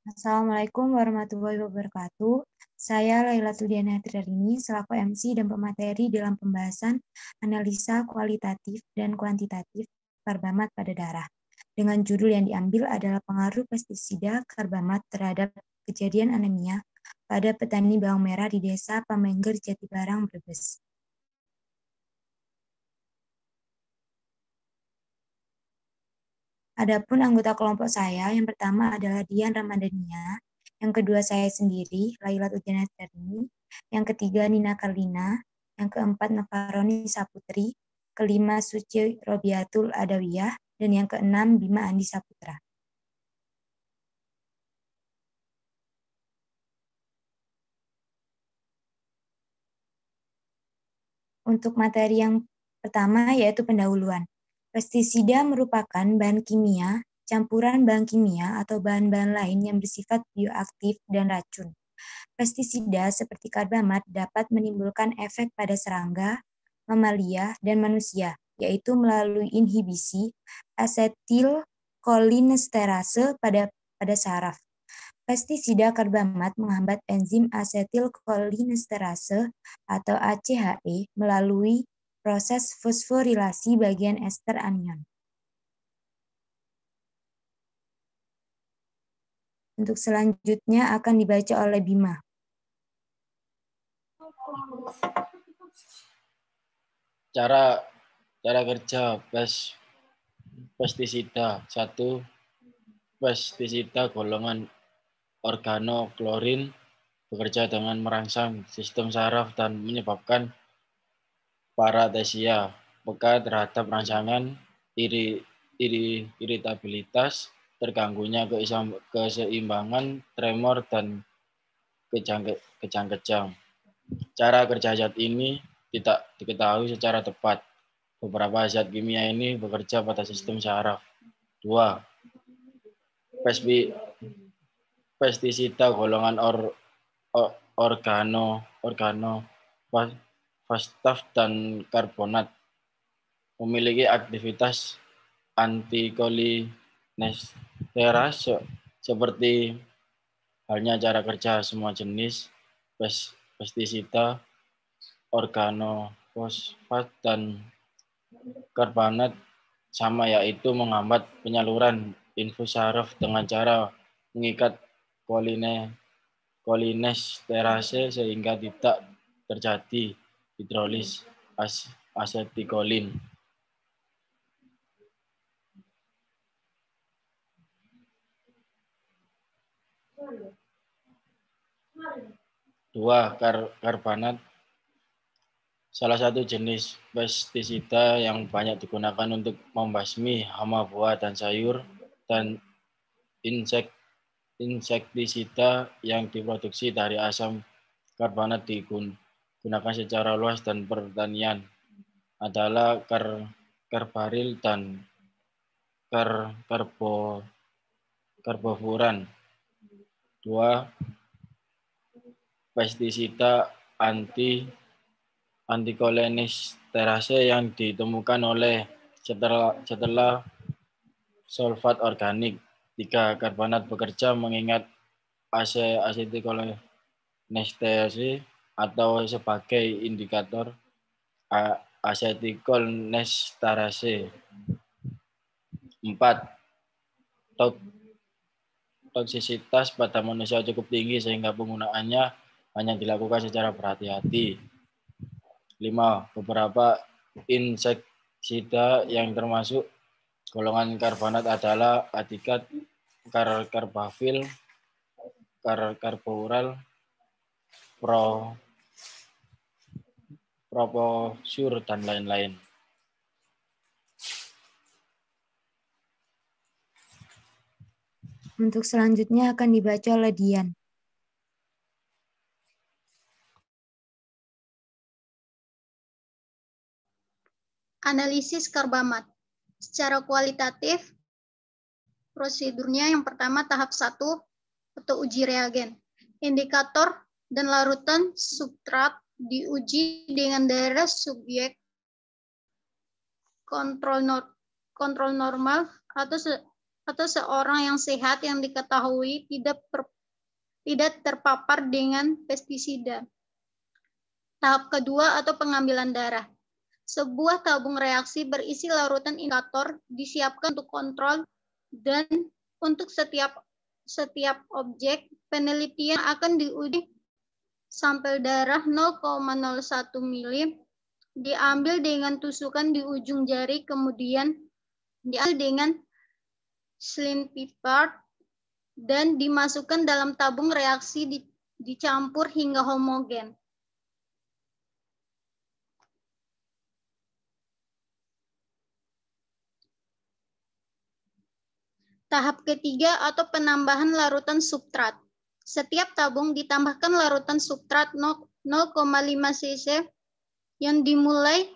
Assalamualaikum warahmatullahi wabarakatuh. Saya Laila Tudiana Triarini selaku MC dan pemateri dalam pembahasan analisa kualitatif dan kuantitatif karbamat pada darah. Dengan judul yang diambil adalah pengaruh pestisida karbamat terhadap kejadian anemia pada petani bawang merah di Desa Pamengger, Jatibarang, Brebes. Adapun anggota kelompok saya, yang pertama adalah Dian Ramadhania, yang kedua saya sendiri, Laila Tudiana Triarini, yang ketiga Nina Karlina, yang keempat Nafaroni Saputri, kelima Suci Robiatul Adawiyah, dan yang keenam Bima Andi Saputra. Untuk materi yang pertama yaitu pendahuluan. Pestisida merupakan bahan kimia, campuran bahan kimia atau bahan-bahan lain yang bersifat bioaktif dan racun. Pestisida seperti karbamat dapat menimbulkan efek pada serangga, mamalia, dan manusia, yaitu melalui inhibisi asetilkolinesterase pada saraf. Pestisida karbamat menghambat enzim asetilkolinesterase atau ACHE melalui proses fosforilasi bagian ester anion. Untuk selanjutnya akan dibaca oleh Bima. Cara kerja pestisida. 1. Pestisida golongan organoklorin bekerja dengan merangsang sistem saraf dan menyebabkan paratesia, peka terhadap rangsangan, iritabilitas, terganggunya keseimbangan, tremor, dan kejang-kejang. Cara kerja zat ini tidak diketahui secara tepat. Beberapa zat kimia ini bekerja pada sistem saraf. 2. Pestisida golongan organofosfat dan karbonat memiliki aktivitas antikolinesterase seperti halnya cara kerja semua jenis pestisida organofosfat dan karbonat sama, yaitu menghambat penyaluran infus saraf dengan cara mengikat kolinesterase sehingga tidak terjadi hidrolis asetilkolin. Dua, karbonat. Salah satu jenis pestisida yang banyak digunakan untuk membasmi hama buah dan sayur dan insektisida yang diproduksi dari asam karbonat digunakan secara luas dan pertanian adalah karbaril dan karbofuran. 2. Pestisida antikolinesterase yang ditemukan setelah sulfat organik. 3. Karbonat bekerja mengingat asetilkolinesterase atau sebagai indikator asetilkolinesterase. 4. Toksisitas pada manusia cukup tinggi sehingga penggunaannya hanya dilakukan secara berhati-hati. 5. Beberapa insektisida yang termasuk golongan karbonat adalah adikat, karbafil, karbofural, proposur, dan lain-lain. Untuk selanjutnya akan dibaca oleh Dian. Analisis karbamat. Secara kualitatif, prosedurnya yang pertama tahap 1 atau uji reagen. Indikator dan larutan substrat diuji dengan daerah subjek kontrol normal atau atau seorang yang sehat yang diketahui tidak terpapar dengan pestisida. Tahap kedua atau pengambilan darah. Sebuah tabung reaksi berisi larutan indikator disiapkan untuk kontrol dan untuk setiap objek penelitian akan diuji sampel darah 0,01 ml diambil dengan tusukan di ujung jari, kemudian diambil dengan sling pipette dan dimasukkan dalam tabung reaksi dicampur hingga homogen. Tahap ketiga atau penambahan larutan substrat. Setiap tabung ditambahkan larutan substrat 0,5 cc yang dimulai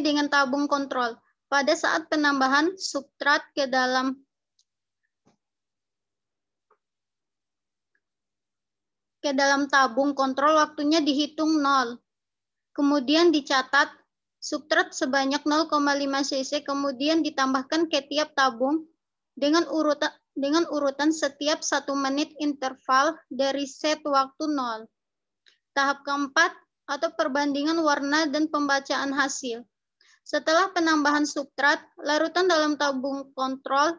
dengan tabung kontrol. Pada saat penambahan substrat ke dalam tabung kontrol, waktunya dihitung 0. Kemudian dicatat substrat sebanyak 0,5 cc, kemudian ditambahkan ke tiap tabung dengan urutan setiap 1 menit interval dari set waktu 0. Tahap keempat atau perbandingan warna dan pembacaan hasil. Setelah penambahan substrat, larutan dalam tabung kontrol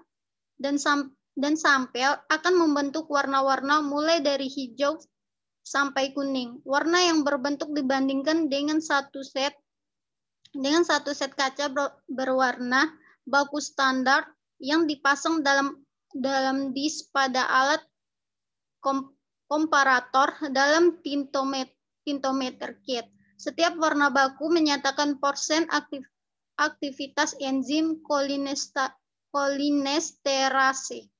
dan sampel akan membentuk warna-warna mulai dari hijau sampai kuning. Warna yang berbentuk dibandingkan dengan satu set kaca berwarna baku standar yang dipasang dalam disk pada alat komparator dalam tintometer kit. Setiap warna baku menyatakan persen aktivitas enzim kolinesterase.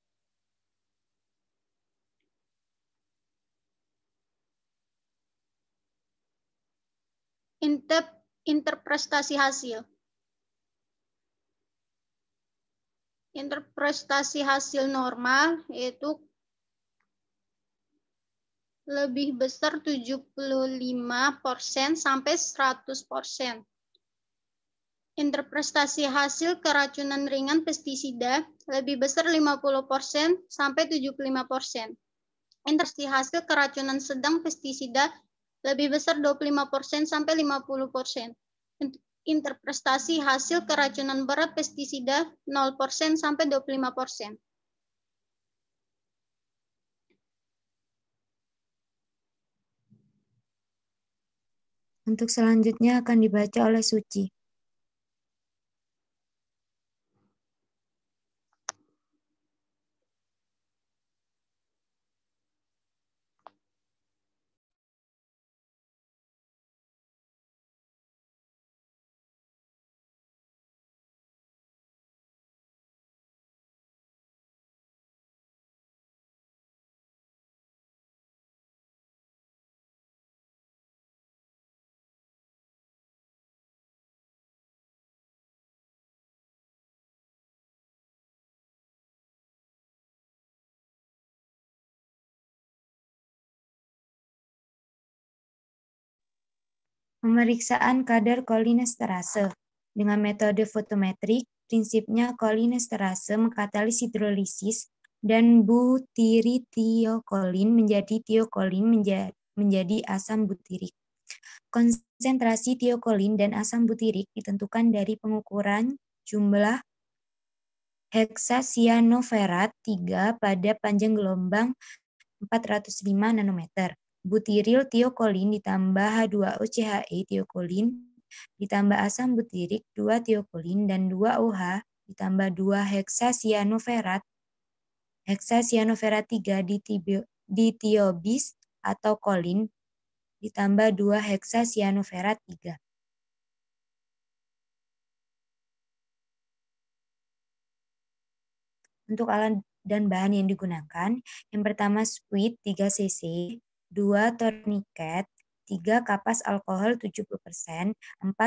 Interpretasi hasil. Interpretasi hasil normal yaitu lebih besar 75% sampai 100%. Interpretasi hasil keracunan ringan pestisida lebih besar 50% sampai 75%. Interpretasi hasil keracunan sedang pestisida lebih besar 25% sampai 50%. Interpretasi hasil keracunan berat pestisida 0% sampai 25%. Untuk selanjutnya akan dibaca oleh Suci. Pemeriksaan kadar kolinesterase. Dengan metode fotometrik, prinsipnya kolinesterase mengkatalis hidrolisis dan butyrithiokolin menjadi tiokolin menjadi asam butirik. Konsentrasi tiokolin dan asam butirik ditentukan dari pengukuran jumlah heksasianoferat 3 pada panjang gelombang 405 nanometer. Butiril tiokolin ditambah H2OCHE tiokolin ditambah asam butirik 2 tiokolin dan 2 OH ditambah 2 heksasianoferat 3 ditiobis atau kolin ditambah 2 heksasianoferat 3. Untuk alat dan bahan yang digunakan, yang pertama squid 3 cc, 2 tourniquet, 3 kapas alkohol 70%, 4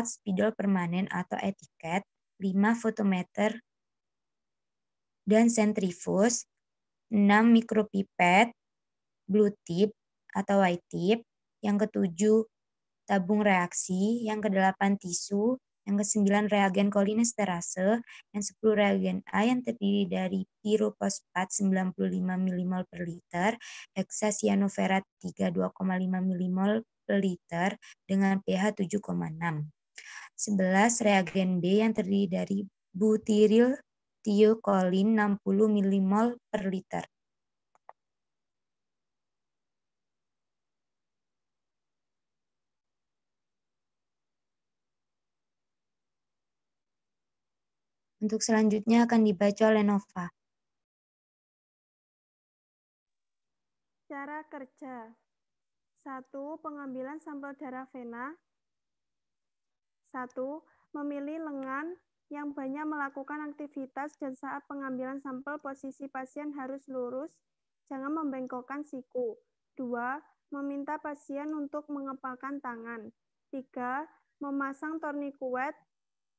spidol permanen atau etiket, 5 fotometer dan sentrifus, 6 mikropipet, blue tip atau white tip, yang ke-7 tabung reaksi, yang ke-8 tisu, yang ke-9 reagen kolinesterase, yang 10 reagen A yang terdiri dari pirofosfat 95 mmol per liter, heksasianoferat 2,5 mmol per liter dengan pH 7,6. 11 reagen B yang terdiri dari butiril tiokolin 60 mmol per liter. Untuk selanjutnya akan dibaca oleh Nova. Cara kerja. 1. Pengambilan sampel darah vena. 1. Memilih lengan yang banyak melakukan aktivitas dan saat pengambilan sampel posisi pasien harus lurus, jangan membengkokkan siku. 2. Meminta pasien untuk mengepalkan tangan. 3. Memasang tourniquet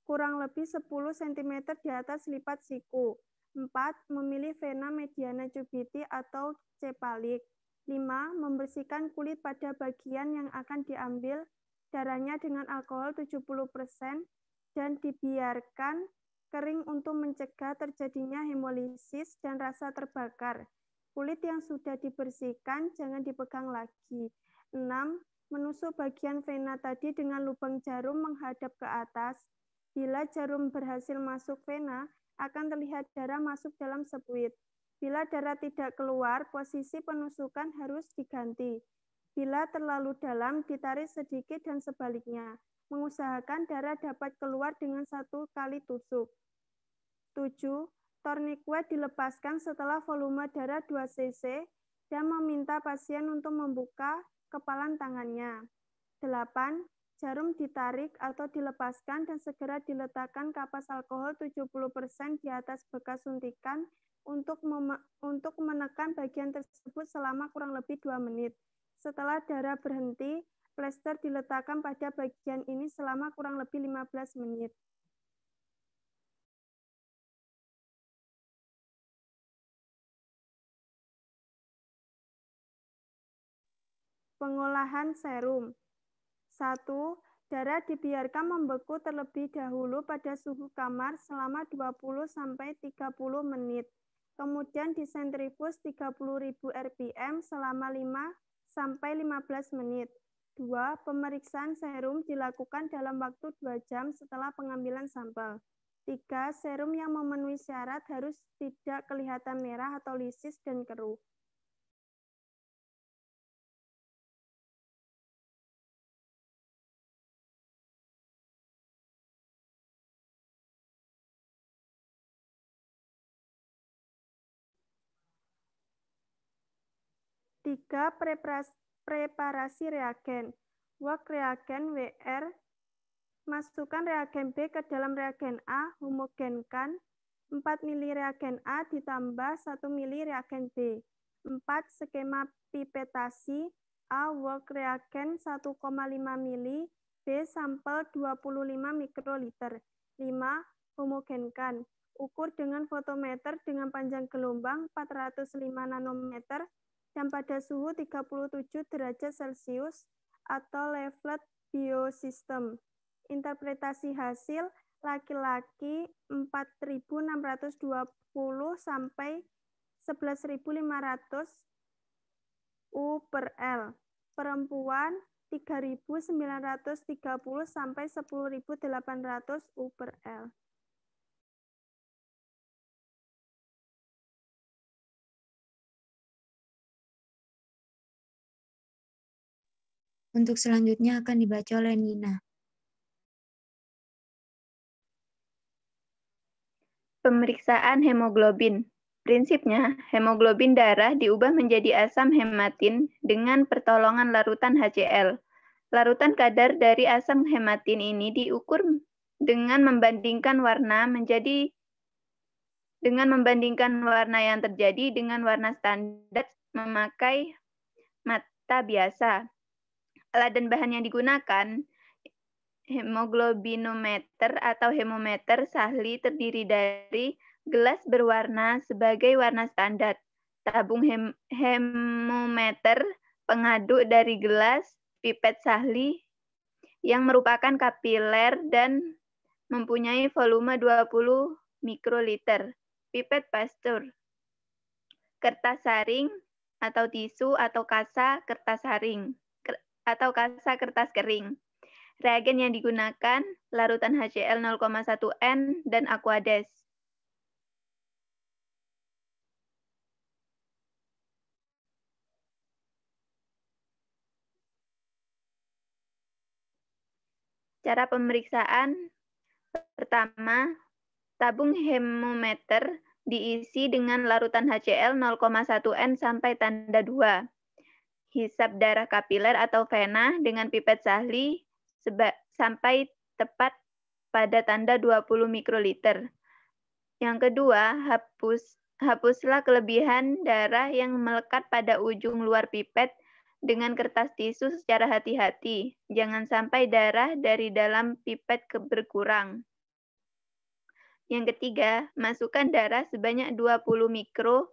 kurang lebih 10 cm di atas lipat siku. 4. Memilih vena mediana cubiti atau cepalik. 5. Membersihkan kulit pada bagian yang akan diambil darahnya dengan alkohol 70% dan dibiarkan kering untuk mencegah terjadinya hemolisis dan rasa terbakar. Kulit yang sudah dibersihkan jangan dipegang lagi. 6. Menusuk bagian vena tadi dengan lubang jarum menghadap ke atas. Bila jarum berhasil masuk vena, akan terlihat darah masuk dalam sepuit. Bila darah tidak keluar, posisi penusukan harus diganti. Bila terlalu dalam, ditarik sedikit dan sebaliknya. Mengusahakan darah dapat keluar dengan 1 kali tusuk. 7. Tourniquet dilepaskan setelah volume darah 2 cc dan meminta pasien untuk membuka kepalan tangannya. 8. Jarum ditarik atau dilepaskan dan segera diletakkan kapas alkohol 70% di atas bekas suntikan untuk menekan bagian tersebut selama kurang lebih 2 menit. Setelah darah berhenti, plester diletakkan pada bagian ini selama kurang lebih 15 menit. Pengolahan serum. 1. Darah dibiarkan membeku terlebih dahulu pada suhu kamar selama 20-30 menit. Kemudian disentrifus 30.000 rpm selama 5-15 menit. 2. Pemeriksaan serum dilakukan dalam waktu 2 jam setelah pengambilan sampel. 3. Serum yang memenuhi syarat harus tidak kelihatan merah atau lisis dan keruh. Tiga, preparasi reagen. Work reagen WR. Masukkan reagen B ke dalam reagen A, homogenkan. 4 mili reagen A ditambah 1 mili reagen B. 4. Skema pipetasi. A. Work reagen 1,5 mili. B. Sampel 25 mikroliter. 5. Homogenkan. Ukur dengan fotometer dengan panjang gelombang 405 nanometer dan pada suhu 37 derajat Celcius atau leaflet biosistem. Interpretasi hasil laki-laki 4.620 sampai 11.500 U per L. Perempuan 3.930 sampai 10.800 U per L. Untuk selanjutnya akan dibaca oleh Nina. Pemeriksaan hemoglobin. Prinsipnya, hemoglobin darah diubah menjadi asam hematin dengan pertolongan larutan HCl. Larutan kadar dari asam hematin ini diukur dengan membandingkan warna yang terjadi dengan warna standar memakai mata biasa. Alat dan bahan yang digunakan, hemoglobinometer atau hemometer Sahli terdiri dari gelas berwarna sebagai warna standar, tabung hemometer pengaduk dari gelas, pipet Sahli yang merupakan kapiler, dan mempunyai volume 20 mikroliter. Pipet Pasteur, kertas saring atau tisu atau kasa kertas saring atau kasa kertas kering. Reagen yang digunakan larutan HCl 0,1 N dan Aquades. Cara pemeriksaan pertama, tabung hemometer diisi dengan larutan HCl 0,1 N sampai tanda 2. Hisap darah kapiler atau vena dengan pipet Sahli sampai tepat pada tanda 20 mikroliter. Yang kedua, hapuslah kelebihan darah yang melekat pada ujung luar pipet dengan kertas tisu secara hati-hati. Jangan sampai darah dari dalam pipet berkurang. Yang ketiga, masukkan darah sebanyak 20 mikro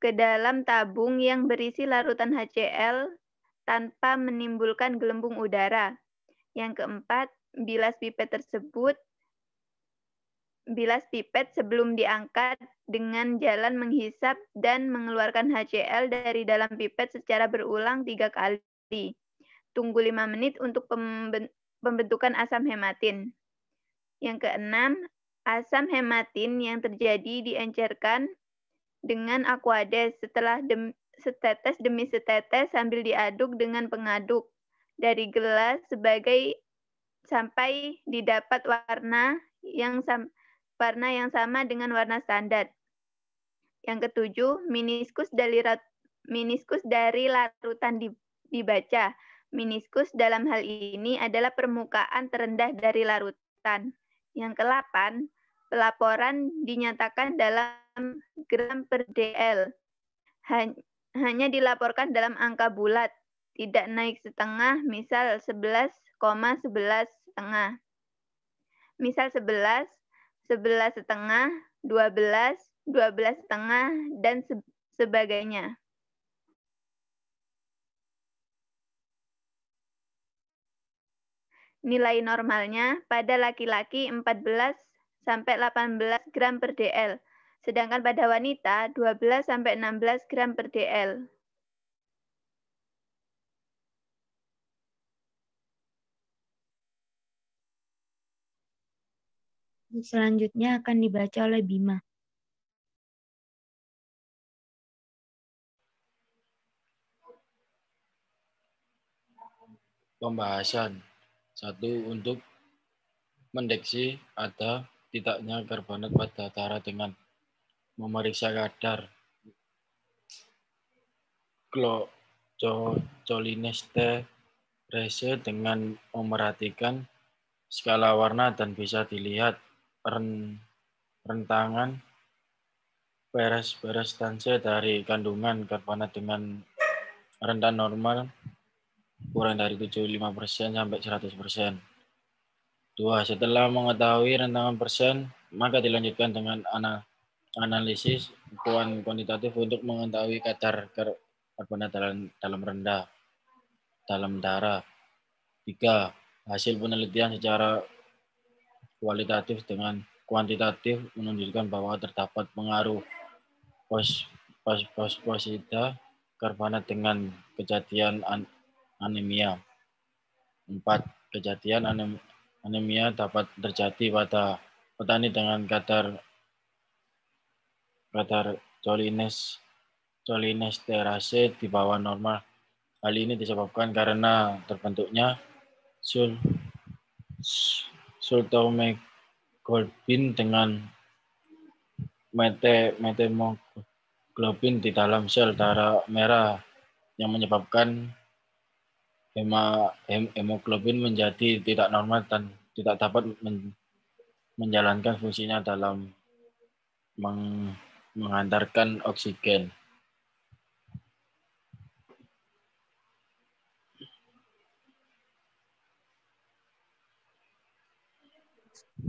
ke dalam tabung yang berisi larutan HCl tanpa menimbulkan gelembung udara. Yang keempat, bilas pipet sebelum diangkat dengan jalan menghisap dan mengeluarkan HCl dari dalam pipet secara berulang 3 kali. Tunggu 5 menit untuk pembentukan asam hematin. Yang keenam, asam hematin yang terjadi diencerkan dengan Aquades setelah setetes demi setetes sambil diaduk dengan pengaduk dari gelas sampai didapat warna yang sama dengan warna standar. Yang ketujuh, meniskus dari larutan dibaca. Meniskus dalam hal ini adalah permukaan terendah dari larutan. Yang ke-8, pelaporan dinyatakan dalam gram per dl. Hanya dilaporkan dalam angka bulat, tidak naik setengah, misal 11,11 setengah. Misal 11, 11 setengah, 12, 12 setengah, dan sebagainya. Nilai normalnya pada laki-laki 14 sampai 18 gram per dl, sedangkan pada wanita 12 sampai 16 gram per dl. Selanjutnya akan dibaca oleh Bima. Pembahasan 1. Untuk mendeteksi ada tidaknya karbonat pada darah dengan memeriksa kadar cholinesterase dengan memerhatikan skala warna dan bisa dilihat rentangan persentasenya dari kandungan karbonat dengan rentan normal kurang dari 75% sampai 100%. 2. Setelah mengetahui rentangan persen, maka dilanjutkan dengan analisis kuantitatif untuk mengetahui kadar karbonat dalam darah. 3. Hasil penelitian secara kualitatif dengan kuantitatif menunjukkan bahwa terdapat pengaruh posida karbonat dengan kejadian anemia. 4. Kejadian anemia dapat terjadi pada petani dengan kadar cholinesterase di bawah normal. Hal ini disebabkan karena terbentuknya sultohemoglobin dengan methemoglobin di dalam sel darah merah yang menyebabkan hemoglobin menjadi tidak normal dan tidak dapat menjalankan fungsinya dalam menghantarkan oksigen.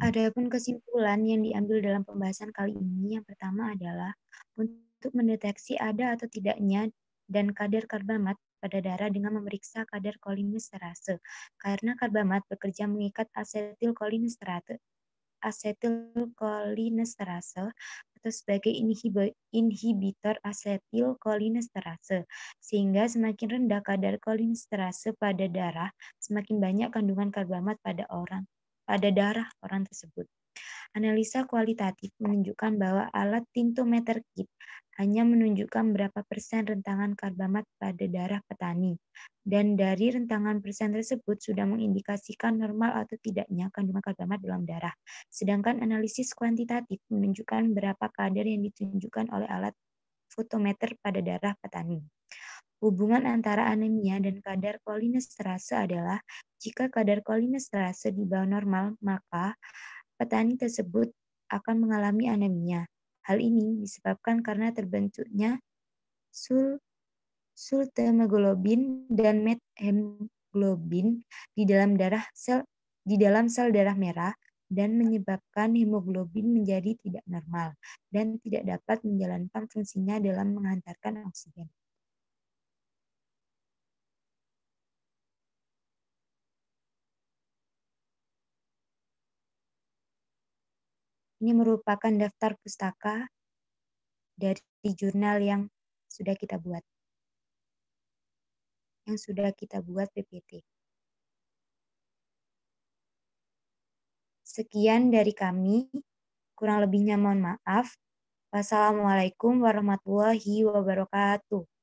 Adapun kesimpulan yang diambil dalam pembahasan kali ini, yang pertama adalah untuk mendeteksi ada atau tidaknya dan kadar karbonat pada darah dengan memeriksa kadar kolinesterase. Karena karbamat bekerja mengikat asetilkolinesterase atau sebagai inhibitor asetilkolinesterase, sehingga semakin rendah kadar kolinesterase pada darah, semakin banyak kandungan karbamat pada darah orang tersebut. Analisa kualitatif menunjukkan bahwa alat tintometer kit hanya menunjukkan berapa persen rentangan karbamat pada darah petani, dan dari rentangan persen tersebut sudah mengindikasikan normal atau tidaknya kandungan karbamat dalam darah. Sedangkan analisis kuantitatif menunjukkan berapa kadar yang ditunjukkan oleh alat fotometer pada darah petani. Hubungan antara anemia dan kadar kolinesterase adalah jika kadar kolinesterase di bawah normal, maka petani tersebut akan mengalami anemia. Hal ini disebabkan karena terbentuknya sulthemoglobin dan methemoglobin di dalam sel darah merah dan menyebabkan hemoglobin menjadi tidak normal dan tidak dapat menjalankan fungsinya dalam menghantarkan oksigen. Ini merupakan daftar pustaka dari jurnal yang sudah kita buat. PPT. Sekian dari kami. Kurang lebihnya mohon maaf. Wassalamualaikum warahmatullahi wabarakatuh.